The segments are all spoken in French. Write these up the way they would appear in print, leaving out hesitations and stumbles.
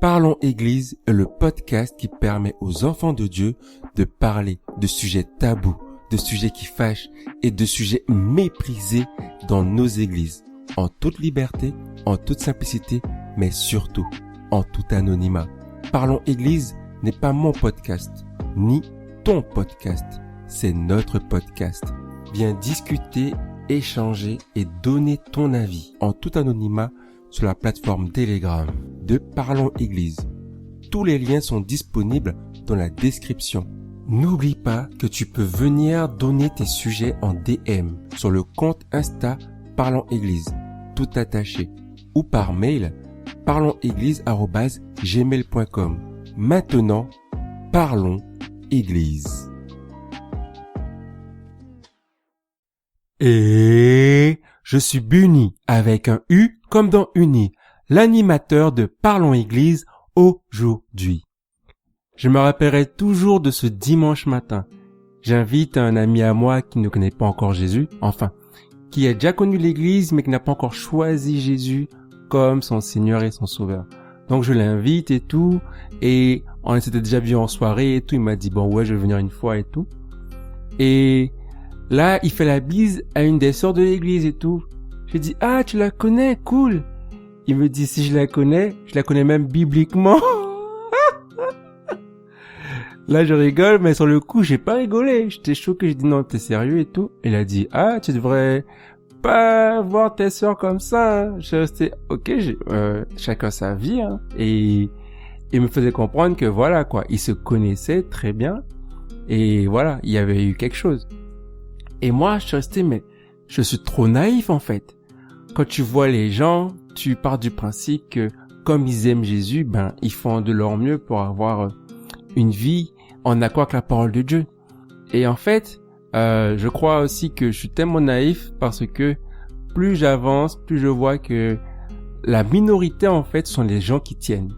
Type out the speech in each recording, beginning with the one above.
Parlons Église est le podcast qui permet aux enfants de Dieu de parler de sujets tabous, de sujets qui fâchent et de sujets méprisés dans nos églises, en toute liberté, en toute simplicité, mais surtout en tout anonymat. Parlons Église n'est pas mon podcast, ni ton podcast, c'est notre podcast. Viens discuter, échanger et donner ton avis en tout anonymat sur la plateforme Telegram de Parlons Église. Tous les liens sont disponibles dans la description. N'oublie pas que tu peux venir donner tes sujets en DM sur le compte Insta Parlons Église, tout attaché, ou par mail parlonséglise@gmail.com. Maintenant, Parlons Église. Et je suis Bunny avec un U comme dans Uni, l'animateur de Parlons Église aujourd'hui. Je me rappellerai toujours de ce dimanche matin. J'invite un ami à moi qui ne connaît pas encore Jésus, enfin, qui a déjà connu l'église mais qui n'a pas encore choisi Jésus comme son Seigneur et son Sauveur. Donc je l'invite et tout, et on s'était déjà vu en soirée et tout, il m'a dit bon ouais je vais venir une fois et tout. Et là il fait la bise à une des sœurs de l'église et tout. Je lui dis ah tu la connais, cool. Il me dit si je la connais même bibliquement. Là je rigole mais sur le coup j'ai pas rigolé, j'étais choqué, j'ai dit non t'es sérieux et tout. Il a dit ah tu devrais pas voir tes sœurs comme ça, hein. Je restais ok, chacun sa vie, hein. Et il me faisait comprendre que voilà quoi, ils se connaissaient très bien et voilà, il y avait eu quelque chose. Et moi je suis resté mais je suis trop naïf en fait. Quand tu vois les gens, tu pars du principe que comme ils aiment Jésus, ben ils font de leur mieux pour avoir une vie en accord avec la parole de Dieu. Et en fait, je crois aussi que je suis tellement naïf parce que plus j'avance, plus je vois que la minorité en fait sont les gens qui tiennent.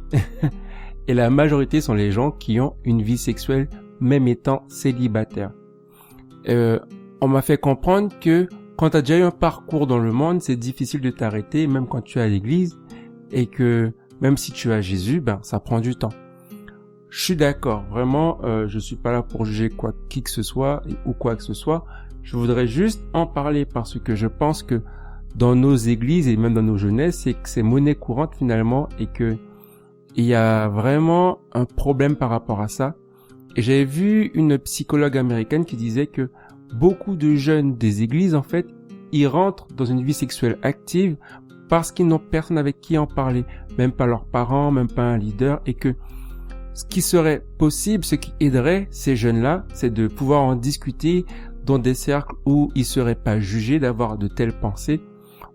Et la majorité sont les gens qui ont une vie sexuelle même étant célibataires. On m'a fait comprendre que quand tu as déjà eu un parcours dans le monde, c'est difficile de t'arrêter même quand tu es à l'église et que même si tu as Jésus, ben ça prend du temps. Je suis d'accord, vraiment, je suis pas là pour juger qui que ce soit ou quoi que ce soit. Je voudrais juste en parler parce que je pense que dans nos églises et même dans nos jeunesses, c'est que c'est monnaie courante finalement et que il y a vraiment un problème par rapport à ça. Et j'avais vu une psychologue américaine qui disait que beaucoup de jeunes des églises, en fait, ils rentrent dans une vie sexuelle active parce qu'ils n'ont personne avec qui en parler, même pas leurs parents, même pas un leader, et que ce qui serait possible, ce qui aiderait ces jeunes-là, c'est de pouvoir en discuter dans des cercles où ils seraient pas jugés d'avoir de telles pensées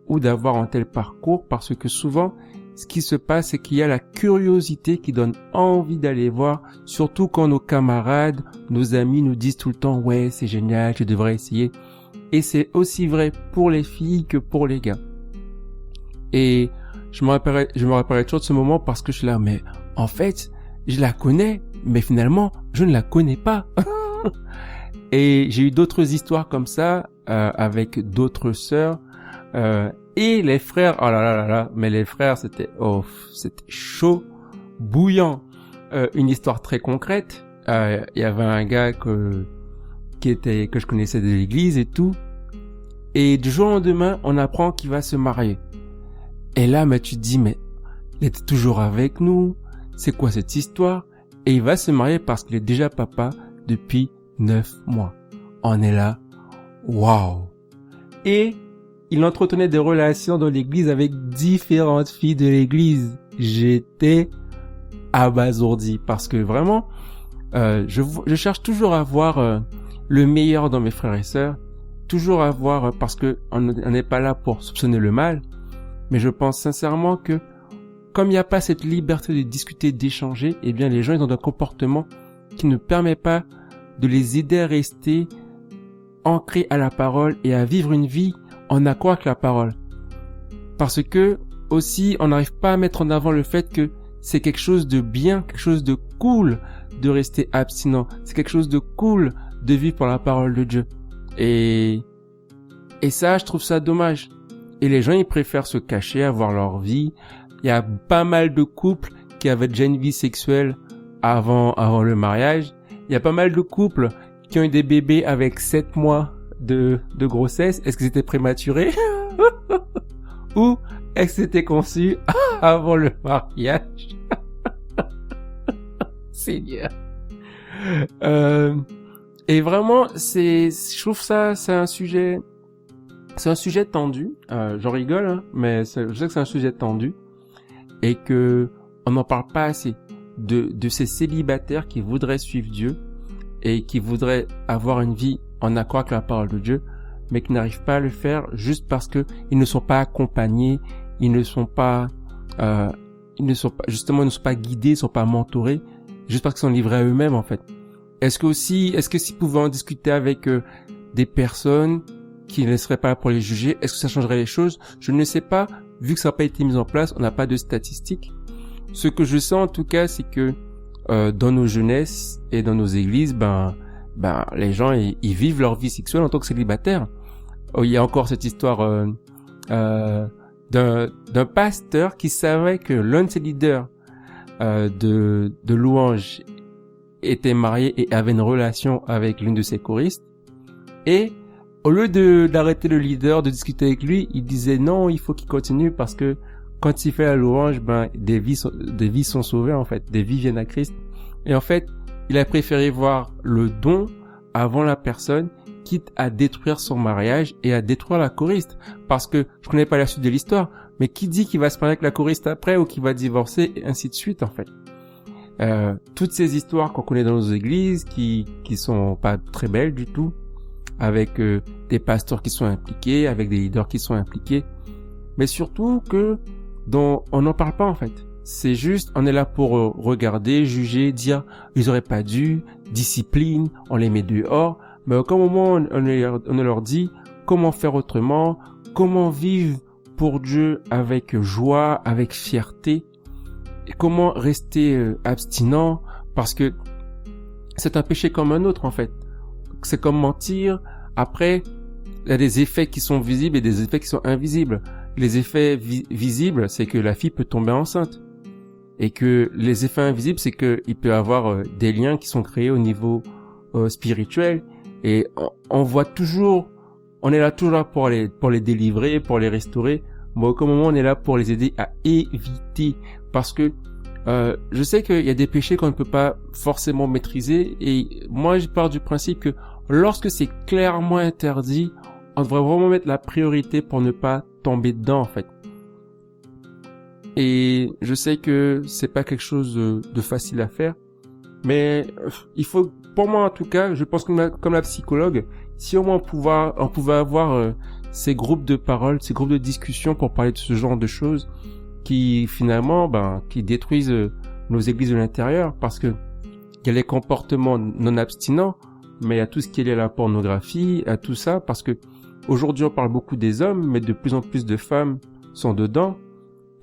ou d'avoir un tel parcours, parce que souvent, ce qui se passe, c'est qu'il y a la curiosité qui donne envie d'aller voir, surtout quand nos camarades, nos amis nous disent tout le temps « Ouais, c'est génial, tu devrais essayer ». Et c'est aussi vrai pour les filles que pour les gars. Et je me rappellerai toujours de ce moment parce que je suis là, mais en fait, je la connais, mais finalement, je ne la connais pas. Et j'ai eu d'autres histoires comme ça, avec d'autres sœurs, et les frères, oh là là là là, mais les frères, c'était chaud, bouillant. Une histoire très concrète, il y avait un gars que je connaissais de l'église et tout, et du jour au lendemain, on apprend qu'il va se marier. Et là, mais tu te dis, mais il était toujours avec nous, c'est quoi cette histoire? Et il va se marier parce qu'il est déjà papa depuis 9 mois. On est là, waouh! Et il entretenait des relations dans l'église avec différentes filles de l'église. J'étais abasourdi parce que vraiment, je cherche toujours à voir le meilleur dans mes frères et sœurs, toujours à voir parce que on n'est pas là pour soupçonner le mal, mais je pense sincèrement que comme il n'y a pas cette liberté de discuter, d'échanger, eh bien les gens ils ont un comportement qui ne permet pas de les aider à rester ancrés à la parole et à vivre une vie en accord avec la parole. Parce que aussi on n'arrive pas à mettre en avant le fait que c'est quelque chose de bien, quelque chose de cool de rester abstinent. C'est quelque chose de cool de vivre pour la parole de Dieu. Et ça, je trouve ça dommage. Et les gens, ils préfèrent se cacher, avoir leur vie. Il y a pas mal de couples qui avaient déjà une vie sexuelle avant le mariage. Il y a pas mal de couples qui ont eu des bébés avec 7 mois de grossesse. Est-ce que c'était prématuré? Ou est-ce que c'était conçu avant le mariage? Seigneur. Et vraiment, je trouve ça, c'est un sujet tendu. J'en rigole, hein, mais je sais que c'est un sujet tendu et que on n'en parle pas assez de ces célibataires qui voudraient suivre Dieu et qui voudraient avoir une vie en accord avec la parole de Dieu, mais qui n'arrivent pas à le faire juste parce que ils ne sont pas accompagnés, ils ne sont pas guidés, ils ne sont pas mentorés, juste parce qu'ils sont livrés à eux-mêmes, en fait. Est-ce que s'ils pouvaient en discuter avec des personnes qui ne seraient pas là pour les juger, est-ce que ça changerait les choses? Je ne sais pas, vu que ça n'a pas été mis en place, on n'a pas de statistiques. Ce que je sais en tout cas, c'est que dans nos jeunesses et dans nos églises, les gens ils vivent leur vie sexuelle en tant que célibataires. Oh, il y a encore cette histoire d'un pasteur qui savait que l'un de ses leaders de louange était marié et avait une relation avec l'une de ses choristes, et au lieu d'arrêter le leader, de discuter avec lui, il disait non, il faut qu'il continue parce que quand il fait la louange, des vies sont sauvées, en fait, des vies viennent à Christ. Et en fait, il a préféré voir le don avant la personne, quitte à détruire son mariage et à détruire la choriste, parce que je connais pas la suite de l'histoire, mais qui dit qu'il va se marier avec la choriste après ou qu'il va divorcer, et ainsi de suite, en fait. Toutes ces histoires qu'on connaît dans nos églises qui sont pas très belles du tout, avec des pasteurs qui sont impliqués, avec des leaders qui sont impliqués, mais surtout que on n'en parle pas, en fait. C'est juste, on est là pour regarder, juger, dire ils auraient pas dû, discipline, on les met dehors, mais au moment on leur dit comment faire autrement, comment vivre pour Dieu avec joie, avec fierté, et comment rester abstinent, parce que c'est un péché comme un autre, en fait. C'est comme mentir. Après, il y a des effets qui sont visibles et des effets qui sont invisibles. Les effets visibles, c'est que la fille peut tomber enceinte. Et que les effets invisibles, c'est que il peut y avoir des liens qui sont créés au niveau spirituel. Et on voit toujours, on est là toujours pour les délivrer, pour les restaurer. Mais au moment, on est là pour les aider à éviter. Parce que je sais qu'il y a des péchés qu'on ne peut pas forcément maîtriser. Et moi, je pars du principe que lorsque c'est clairement interdit, on devrait vraiment mettre la priorité pour ne pas tomber dedans, en fait. Et je sais que c'est pas quelque chose de facile à faire, mais il faut, pour moi en tout cas, je pense comme la psychologue, si au moins on pouvait avoir ces groupes de parole, ces groupes de discussion pour parler de ce genre de choses qui finalement, qui détruisent nos églises de l'intérieur, parce que il y a les comportements non abstinents, mais il y a tout ce qui est lié à la pornographie, à tout ça, parce que aujourd'hui on parle beaucoup des hommes, mais de plus en plus de femmes sont dedans.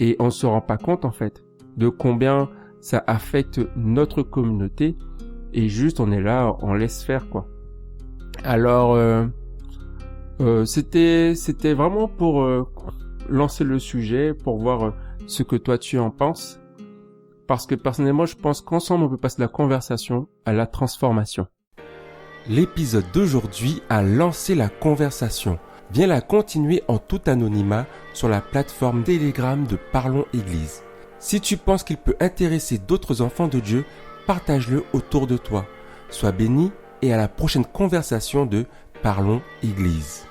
Et on se rend pas compte, en fait, de combien ça affecte notre communauté. Et juste, on est là, on laisse faire, quoi. Alors, c'était vraiment pour lancer le sujet, pour voir ce que toi tu en penses. Parce que personnellement, je pense qu'ensemble, on peut passer de la conversation à la transformation. L'épisode d'aujourd'hui a lancé la conversation. Viens la continuer en tout anonymat sur la plateforme Telegram de Parlons Église. Si tu penses qu'il peut intéresser d'autres enfants de Dieu, partage-le autour de toi. Sois béni et à la prochaine conversation de Parlons Église.